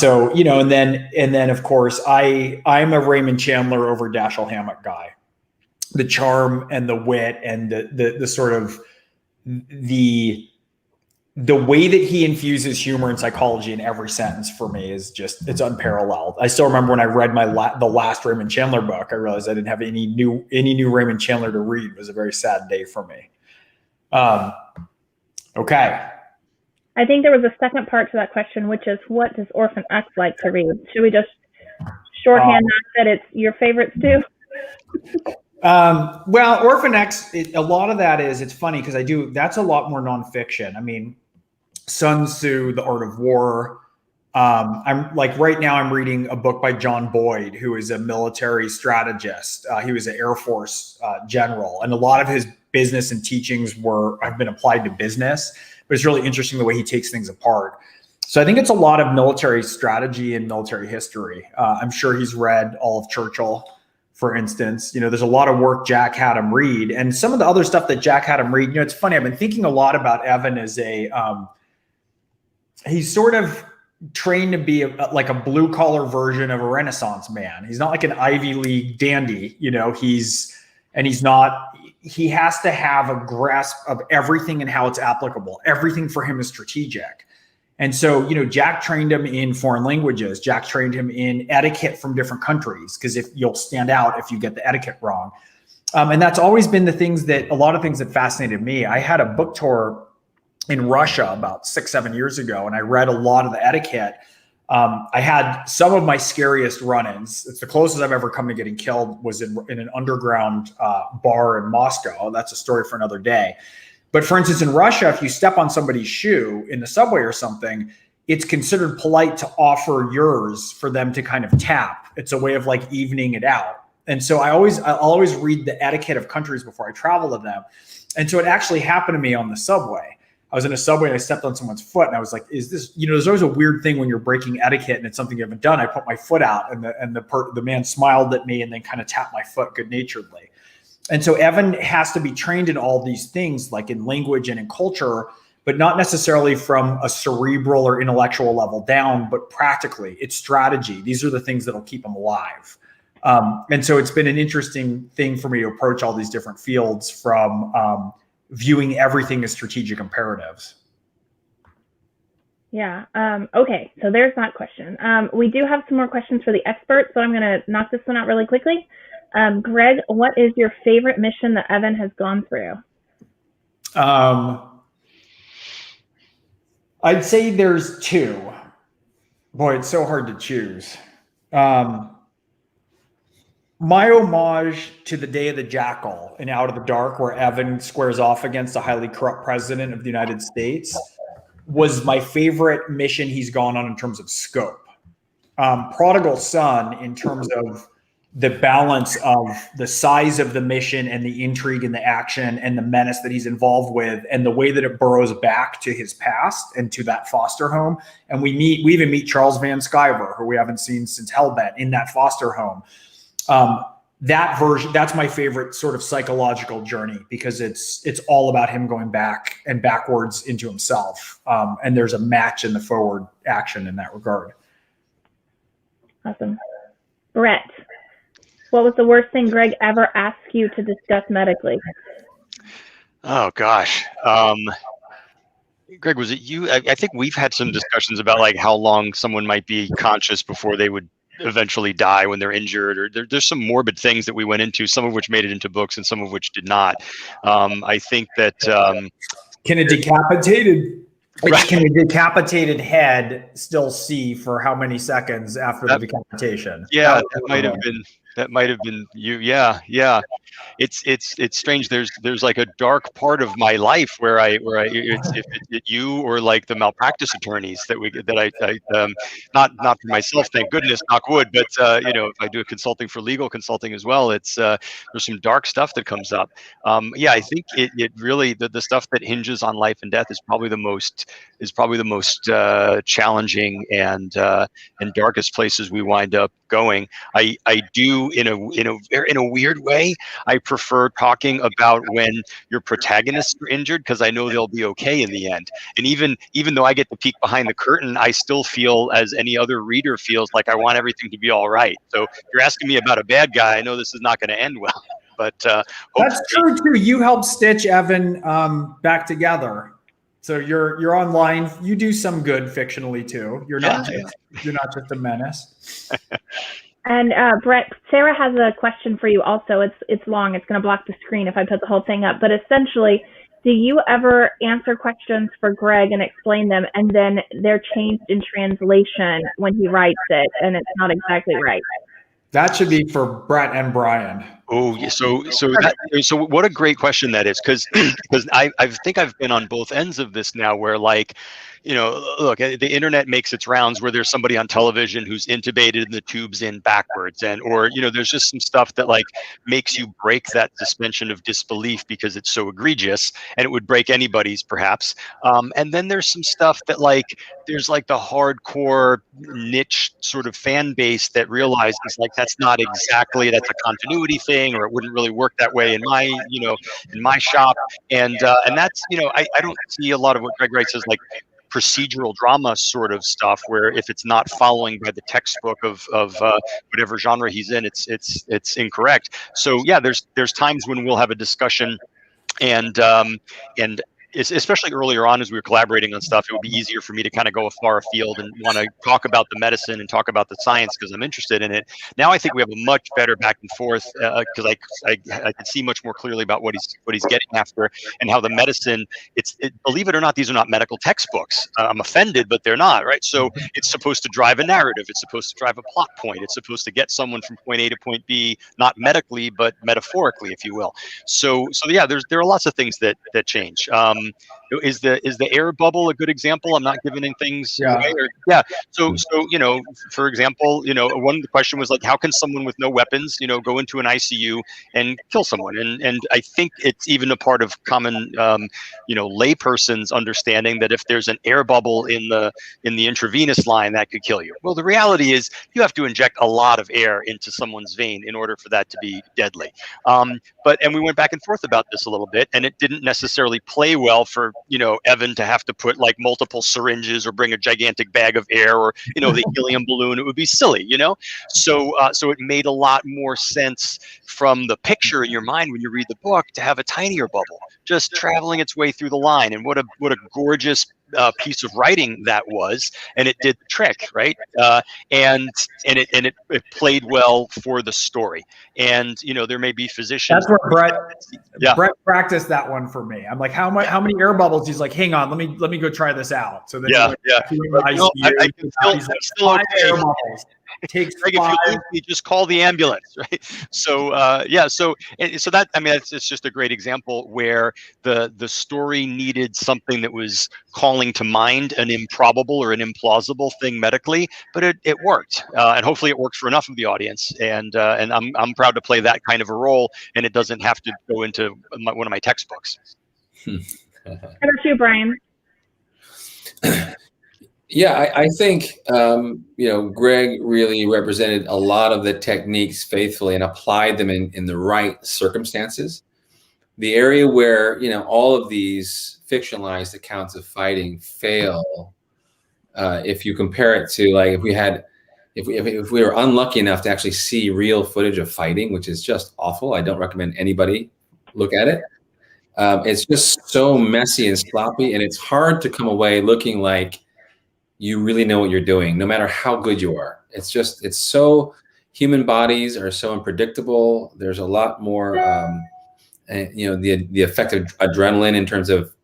then of course I'm a Raymond Chandler over Dashiell Hammett guy. The charm and the wit and the sort of the way that he infuses humor and psychology in every sentence for me is just, it's unparalleled. I still remember when I read the last Raymond Chandler book, I realized I didn't have any new Raymond Chandler to read. It was a very sad day for me. Okay. I think there was a second part to that question, which is, what does Orphan X like to read? Should we just shorthand that it's your favorites too? Well, Orphan X, a lot of that is, it's funny because that's a lot more nonfiction. I mean, Sun Tzu, The Art of War. I'm like, right now I'm reading a book by John Boyd, who is a military strategist. He was an Air Force general, and a lot of his business and teachings have been applied to business, but it's really interesting the way he takes things apart. So I think it's a lot of military strategy and military history. I'm sure he's read all of Churchill for instance. There's a lot of work Jack had him read, and some of the other stuff that Jack had him read. It's funny. I've been thinking a lot about Evan as he's sort of trained to be like a blue collar version of a Renaissance man. He's not like an Ivy League dandy, he has to have a grasp of everything and how it's applicable. Everything for him is strategic. And so, Jack trained him in foreign languages. Jack trained him in etiquette from different countries, because if you'll stand out if you get the etiquette wrong. And that's always been a lot of things that fascinated me. I had a book tour in Russia about 6-7 years ago, and I read a lot of the etiquette. I had some of my scariest run-ins. It's the closest I've ever come to getting killed was in an underground bar in Moscow. That's a story for another day. But for instance, in Russia, if you step on somebody's shoe in the subway or something, it's considered polite to offer yours for them to kind of tap. It's a way of like evening it out. And so I'll always read the etiquette of countries before I travel to them. And so it actually happened to me on the subway. I was in a subway and I stepped on someone's foot, and I was like, is this, there's always a weird thing when you're breaking etiquette and it's something you haven't done. I put my foot out, and the man smiled at me and then kind of tapped my foot good naturedly. And so Evan has to be trained in all these things, like in language and in culture, but not necessarily from a cerebral or intellectual level down, but practically it's strategy. These are the things that'll keep him alive. And so it's been an interesting thing for me to approach all these different fields from, viewing everything as strategic imperatives. Yeah. Okay. So there's that question. We do have some more questions for the experts, so I'm going to knock this one out really quickly. Gregg, what is your favorite mission that Evan has gone through? I'd say there's two. Boy, it's so hard to choose. My homage to The Day of the Jackal in Out of the Dark, where Evan squares off against a highly corrupt president of the United States, was my favorite mission he's gone on in terms of scope. Prodigal Son, in terms of the balance of the size of the mission and the intrigue and the action and the menace that he's involved with, and the way that it burrows back to his past and to that foster home. And we even meet Charles Van Sciver, who we haven't seen since Hellbent, in that foster home. That version, that's my favorite sort of psychological journey, because it's all about him going back and backwards into himself. And there's a match in the forward action in that regard. Awesome. Bret, what was the worst thing Gregg ever asked you to discuss medically? Oh gosh. Gregg, was it you? I think we've had some discussions about like how long someone might be conscious before they would eventually die when they're injured, or there's some morbid things that we went into, some of which made it into books and some of which did not. I think that can a decapitated head still see for how many seconds after the decapitation? Yeah, that might have been you. Yeah. It's strange. There's like a dark part of my life where it's you or like the malpractice attorneys that I not for myself, thank goodness, knock wood, but if I do consulting for legal consulting as well, it's there's some dark stuff that comes up. I think it really the stuff that hinges on life and death is probably the most challenging and darkest places we wind up going. I do in a weird way. I prefer talking about when your protagonists are injured, because I know they'll be okay in the end. And even though I get to peek behind the curtain, I still feel, as any other reader feels, like I want everything to be all right. So if you're asking me about a bad guy, I know this is not going to end well. But that's true too. You helped stitch Evan back together. So you're online. You do some good fictionally too. You're not just a menace. And Bret, Sarah has a question for you also. It's long. It's going to block the screen if I put the whole thing up. But essentially, do you ever answer questions for Gregg and explain them, and then they're changed in translation when he writes it, and it's not exactly right? That should be for Bret and Brian. Oh, yeah. So what a great question that is, because I think I've been on both ends of this now, where like, look, the internet makes its rounds where there's somebody on television who's intubated and the tube's in backwards, or there's just some stuff that like makes you break that suspension of disbelief because it's so egregious, and it would break anybody's perhaps. And then there's some stuff that like there's like the hardcore niche sort of fan base that realizes like that's a continuity thing, or it wouldn't really work that way in my shop, and that's I don't see a lot of what Gregg writes as like procedural drama sort of stuff, where if it's not following by the textbook of whatever genre he's in, it's incorrect. So yeah, there's times when we'll have a discussion, and especially earlier on as we were collaborating on stuff, it would be easier for me to kind of go far afield and want to talk about the medicine and talk about the science because I'm interested in it. Now I think we have a much better back and forth because I can see much more clearly about what he's getting after, and how the medicine, believe it or not, these are not medical textbooks. I'm offended, but they're not, right? So it's supposed to drive a narrative. It's supposed to drive a plot point. It's supposed to get someone from point A to point B, not medically, but metaphorically, if you will. So yeah, there are lots of things that change. Is the air bubble a good example? I'm not giving things away. So for example, one of the question was like, how can someone with no weapons, go into an ICU and kill someone? And I think it's even a part of common, layperson's understanding that if there's an air bubble in the intravenous line, that could kill you. Well, the reality is you have to inject a lot of air into someone's vein in order for that to be deadly. And we went back and forth about this a little bit, and it didn't necessarily play well for Evan to have to put like multiple syringes or bring a gigantic bag of air, or the helium balloon. It would be silly, so it made a lot more sense from the picture in your mind when you read the book to have a tinier bubble just traveling its way through the line. And what a gorgeous piece of writing that was, and it did the trick, right? And it played well for the story. And there may be physicians. That's where Bret practiced that one for me. I'm like, how many air bubbles? He's like, hang on, let me go try this out. So then I can still okay. Air bubbles. It takes Greg, if you leave me, just call the ambulance, right? So that, I mean, it's just a great example where the story needed something that was calling to mind an improbable or an implausible thing medically, but it worked, and hopefully it works for enough of the audience. And I'm proud to play that kind of a role, and it doesn't have to go into one of my textbooks. How about you, Brian? Yeah, I think, Gregg really represented a lot of the techniques faithfully and applied them in the right circumstances. The area where, all of these fictionalized accounts of fighting fail, if you compare it to like, if we were unlucky enough to actually see real footage of fighting, which is just awful. I don't recommend anybody look at it. It's just so messy and sloppy, and it's hard to come away looking like you really know what you're doing, no matter how good you are. It's so, human bodies are so unpredictable. There's a lot more, the effect of adrenaline in terms of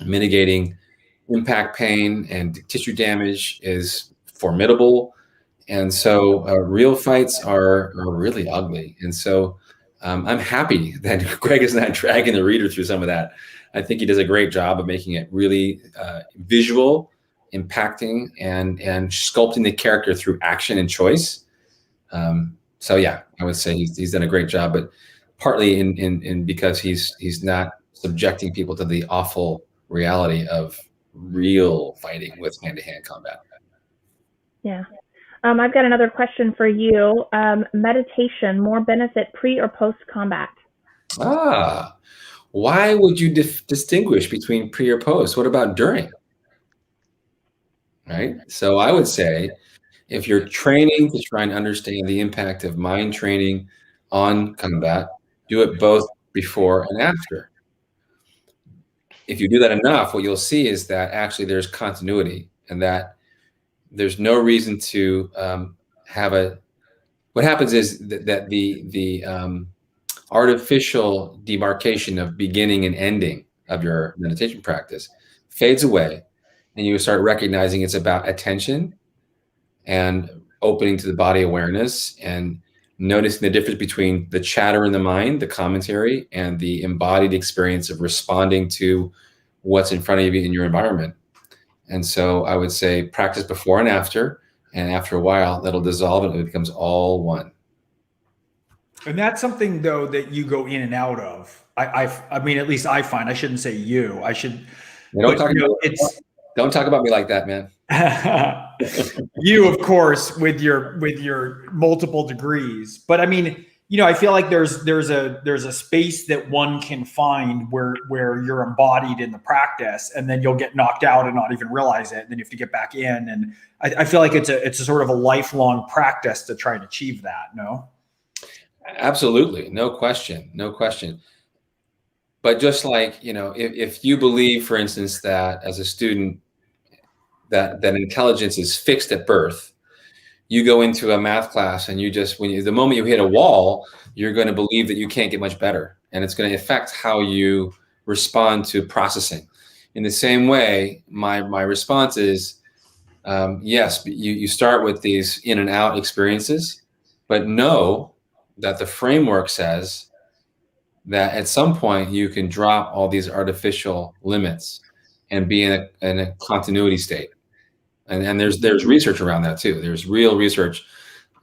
mitigating impact pain and tissue damage is formidable. And so real fights are really ugly. And so I'm happy that Gregg is not dragging the reader through some of that. I think he does a great job of making it really visual, impacting, and sculpting the character through action and choice. So yeah, I would say he's done a great job, but partly in because he's not subjecting people to the awful reality of real fighting with hand-to-hand combat. Yeah. I've got another question for you. Meditation, more benefit pre or post combat? Why would you distinguish between pre or post? What about during? Right. So I would say if you're training to try and understand the impact of mind training on combat, do it both before and after. If you do that enough, what you'll see is that actually there's continuity, and that there's no reason to what happens is that the artificial demarcation of beginning and ending of your meditation practice fades away. And you start recognizing it's about attention and opening to the body awareness and noticing the difference between the chatter in the mind, the commentary, and the embodied experience of responding to what's in front of you in your environment. And so I would say practice before and after a while, that'll dissolve and it becomes all one. And that's something, though, that you go in and out of. I mean, at least I find. I shouldn't say you. I should. Don't talk about me like that, man. You, of course, with your multiple degrees. But I mean, I feel like there's a space that one can find where you're embodied in the practice, and then you'll get knocked out and not even realize it. And then you have to get back in. And I feel like it's a sort of a lifelong practice to try and achieve that. No. Absolutely. No question. But just like, if you believe, for instance, that as a student, that intelligence is fixed at birth, you go into a math class and the moment you hit a wall, you're going to believe that you can't get much better. And it's going to affect how you respond to processing. In the same way, my response is, yes, you start with these in and out experiences, but know that the framework says that at some point you can drop all these artificial limits and be in a continuity state. And there's research around that too. There's real research.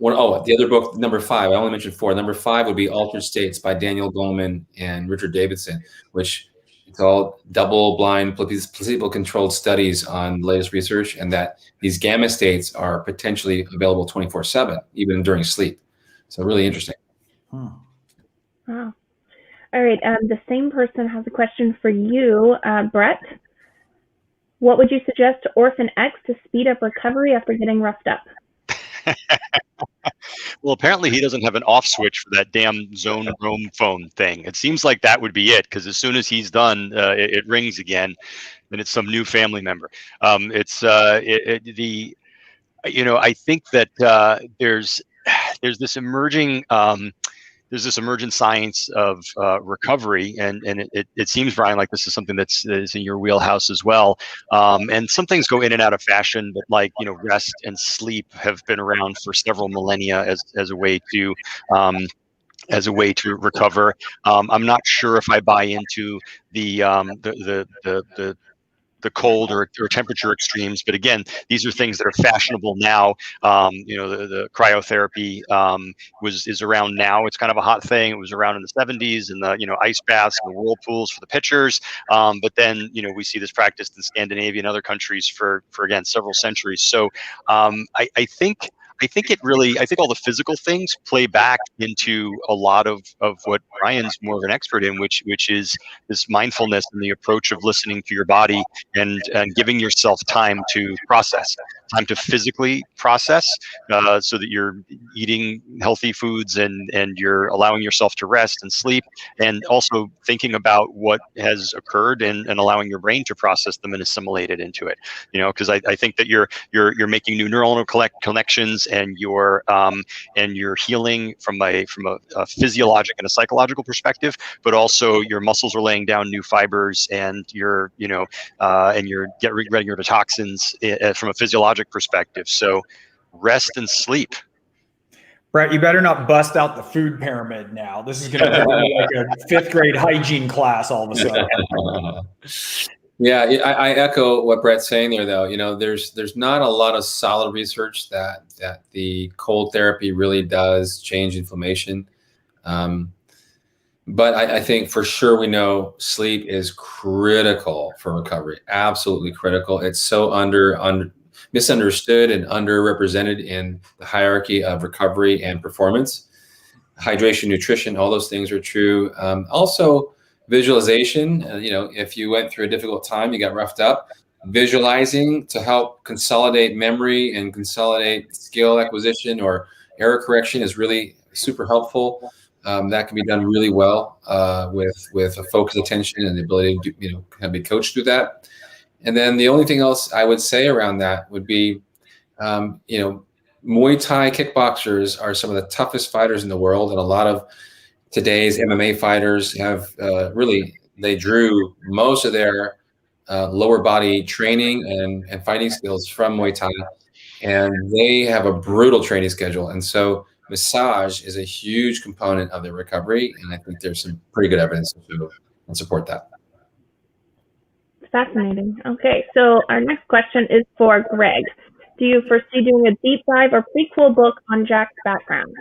The other book, number 5, I only mentioned 4. Number 5 would be Altered States by Daniel Goleman and Richard Davidson, which it's all double-blind, placebo-controlled studies on latest research, and that these gamma states are potentially available 24/7, even during sleep. So really interesting. Wow. All right. The same person has a question for you, Bret. What would you suggest to Orphan X to speed up recovery after getting roughed up? Well, apparently he doesn't have an off switch for that damn Zone Roam phone thing. It seems like that would be it, because as soon as he's done, it rings again, and it's some new family member. I think that there's this emerging science of recovery, and it seems, Brian, like this is something that's in your wheelhouse as well. And some things go in and out of fashion, but rest and sleep have been around for several millennia as a way to recover. I'm not sure if I buy into the cold or temperature extremes, but again, these are things that are fashionable now. The cryotherapy is around now. It's kind of a hot thing. It was around in the 70s, and the ice baths and the whirlpools for the pitchers. But then we see this practiced in Scandinavia and other countries for again several centuries. So I think all the physical things play back into a lot of what Brian's more of an expert in, which is this mindfulness and the approach of listening to your body and giving yourself time to process, time to physically process, so that you're eating healthy foods and you're allowing yourself to rest and sleep, and also thinking about what has occurred and allowing your brain to process them and assimilate it into it. Because I think that you're making new neuronal connections, and you're healing from a physiologic and a psychological perspective, but also your muscles are laying down new fibers, and you're getting rid of the toxins from a physiologic perspective. So rest and sleep. Bret, you better not bust out the food pyramid now. This is going to be like a 5th grade hygiene class all of a sudden. Yeah, I echo what Bret's saying there, though. There's not a lot of solid research that the cold therapy really does change inflammation. But I think for sure we know sleep is critical for recovery. Absolutely critical. It's so misunderstood and underrepresented in the hierarchy of recovery and performance. Hydration, nutrition, all those things are true. Also, visualization. If you went through a difficult time, you got roughed up, visualizing to help consolidate memory and consolidate skill acquisition or error correction is really super helpful. That can be done really well with a focused attention and the ability to kind of be coached through that. And then the only thing else I would say around that would be, Muay Thai kickboxers are some of the toughest fighters in the world, and a lot of today's MMA fighters have they drew most of their lower body training and fighting skills from Muay Thai, and they have a brutal training schedule. And so massage is a huge component of their recovery, and I think there's some pretty good evidence to support that. Fascinating. Okay, so our next question is for Gregg. Do you foresee doing a deep dive or prequel book on Jack's background?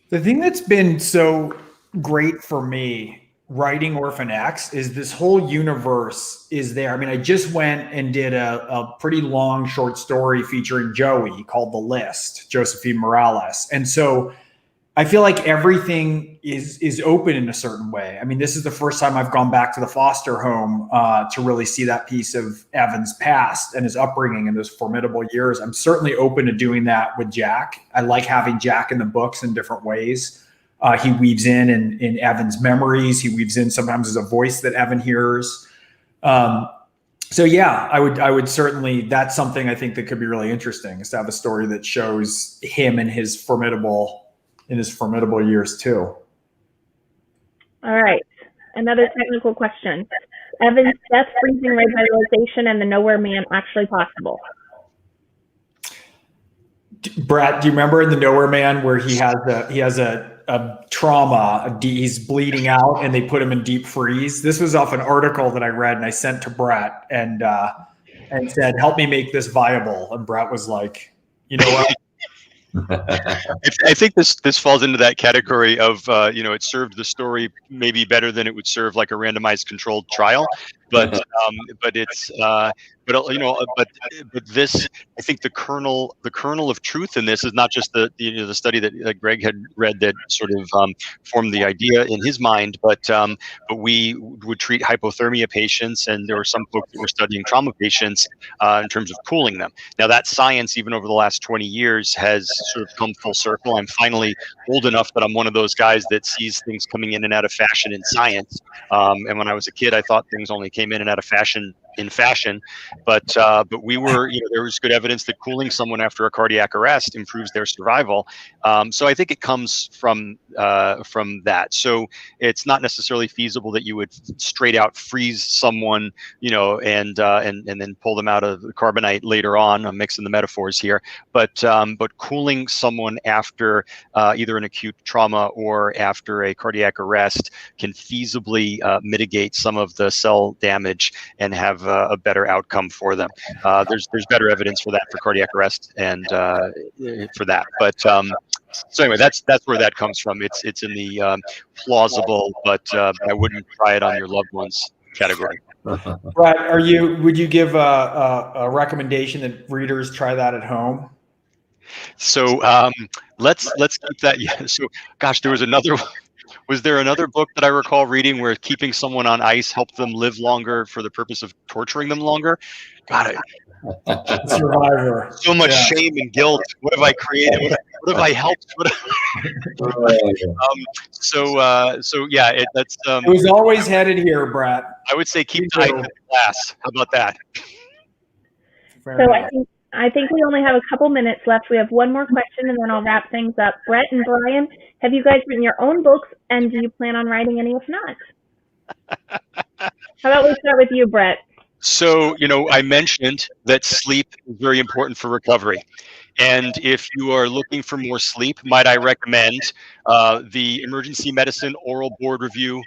The thing that's been so great for me writing Orphan X is this whole universe is there. I mean, I just went and did a pretty long short story featuring Joey called The List, Josephine Morales. And so I feel like everything is open in a certain way. I mean, this is the first time I've gone back to the foster home to really see that piece of Evan's past and his upbringing in those formidable years. I'm certainly open to doing that with Jack. I like having Jack in the books in different ways. He weaves in Evan's memories. He weaves in sometimes as a voice that Evan hears. So yeah, I would certainly, that's something I think that could be really interesting, is to have a story that shows him in his formidable years too. All right. Another technical question. Evan's death, freezing, revitalization, and the Nowhere Man actually possible? Bret, do you remember in the Nowhere Man where he has a trauma, he's bleeding out and they put him in deep freeze? This was off an article that I read and I sent to Bret and said, help me make this viable. And Bret was like, you know what? I think this falls into that category of it served the story maybe better than it would serve like a randomized controlled trial, but this, I think the kernel of truth in this is not just the study that Gregg had read that sort of formed the idea in his mind, but we would treat hypothermia patients, and there were some folks that were studying trauma patients in terms of cooling them. Now that science, even over the last 20 years, has sort of come full circle. I'm finally old enough that I'm one of those guys that sees things coming in and out of fashion in science. And when I was a kid, I thought things only came in and out of fashion in fashion, but we were, there was good evidence that cooling someone after a cardiac arrest improves their survival. So I think it comes from that. So it's not necessarily feasible that you would straight out freeze someone, and then pull them out of the carbonite later on. I'm mixing the metaphors here, but cooling someone after either an acute trauma or after a cardiac arrest can feasibly mitigate some of the cell damage and have a better outcome for them. There's better evidence for that for cardiac arrest and for that. But so anyway, that's where that comes from. It's in the plausible, but I wouldn't try it on your loved ones category. Bret, would you give a recommendation that readers try that at home? So let's keep that. Yeah. So gosh, there was another. Was there another book that I recall reading where keeping someone on ice helped them live longer for the purpose of torturing them longer? God, Survivor. So much shame and guilt. What have I created? What have I helped? So yeah, that's. It was always headed here, Bret. I would say keep tight with the glass. How about that? So I think we only have a couple minutes left. We have one more question, and then I'll wrap things up. Bret and Brian, have you guys written your own books, and do you plan on writing any if not? How about we start with you, Bret? So, I mentioned that sleep is very important for recovery. And if you are looking for more sleep, might I recommend the Emergency Medicine Oral Board Review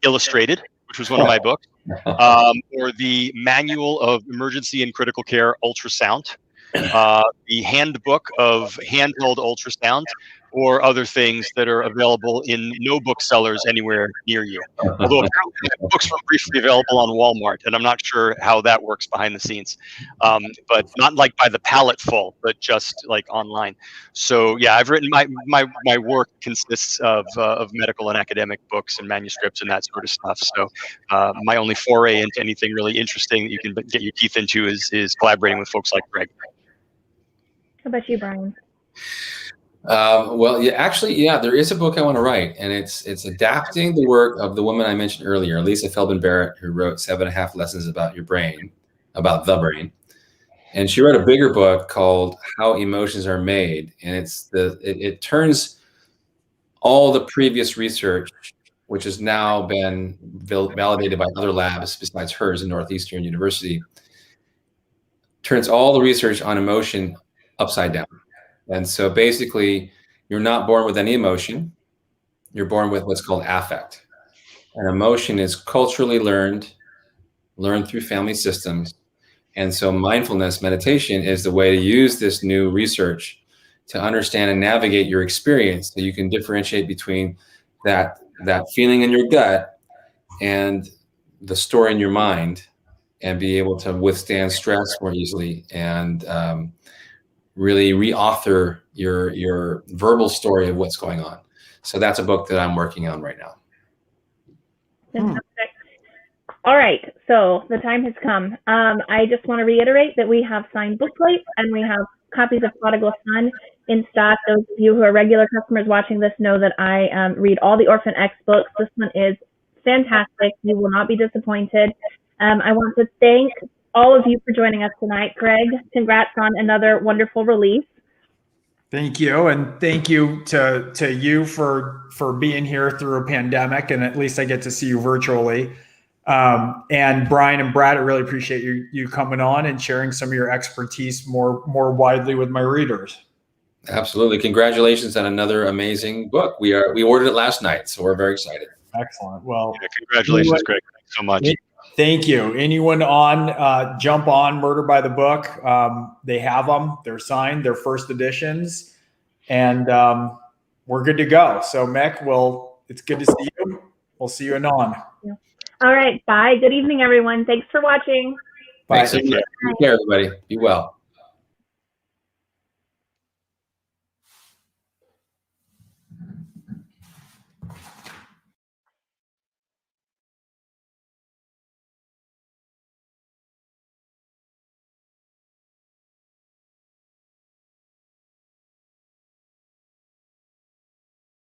Illustrated, which was one of my books, or the Manual of Emergency and Critical Care Ultrasound, the Handbook of Handheld Ultrasound, or other things that are available in no booksellers anywhere near you. Although apparently books were briefly available on Walmart, and I'm not sure how that works behind the scenes. But not like by the pallet full, but just like online. So yeah, I've written my work consists of medical and academic books and manuscripts and that sort of stuff. So my only foray into anything really interesting that you can get your teeth into is collaborating with folks like Gregg. How about you, Brian? Well, there is a book I want to write, and it's adapting the work of the woman I mentioned earlier, Lisa Feldman Barrett, who wrote 7.5 Lessons About Your Brain, about the brain. And she wrote a bigger book called How Emotions Are Made. And it turns all the previous research, which has now been validated by other labs besides hers in Northeastern University, turns all the research on emotion upside down. And so basically You're not born with any emotion. You're born with what's called affect. And emotion is culturally learned through family systems. And so mindfulness meditation is the way to use this new research to understand and navigate your experience, so you can differentiate between that feeling in your gut and the story in your mind, and be able to withstand stress more easily, and really re-author your verbal story of what's going on. So that's a book that I'm working on right now. Fantastic. All right, so the time has come. I just want to reiterate that we have signed book plates and we have copies of Prodigal Son in stock. Those of you who are regular customers watching this know that I read all the Orphan X books. This one is fantastic. You will not be disappointed. I want to thank all of you for joining us tonight. Gregg, congrats on another wonderful release. Thank you. And thank you to you for being here through a pandemic, and at least I get to see you virtually. And Brian and Bret, I really appreciate you coming on and sharing some of your expertise more widely with my readers. Absolutely. Congratulations on another amazing book. We ordered it last night, so we're very excited. Excellent. Well, yeah, congratulations, Gregg. Thanks so much. Thank you. Anyone on, jump on Murder by the Book. They have them. They're signed. They're first editions. And we're good to go. So, Mick, it's good to see you. We'll see you anon. All right. Bye. Good evening, everyone. Thanks for watching. Bye. Take care, everybody. Be well.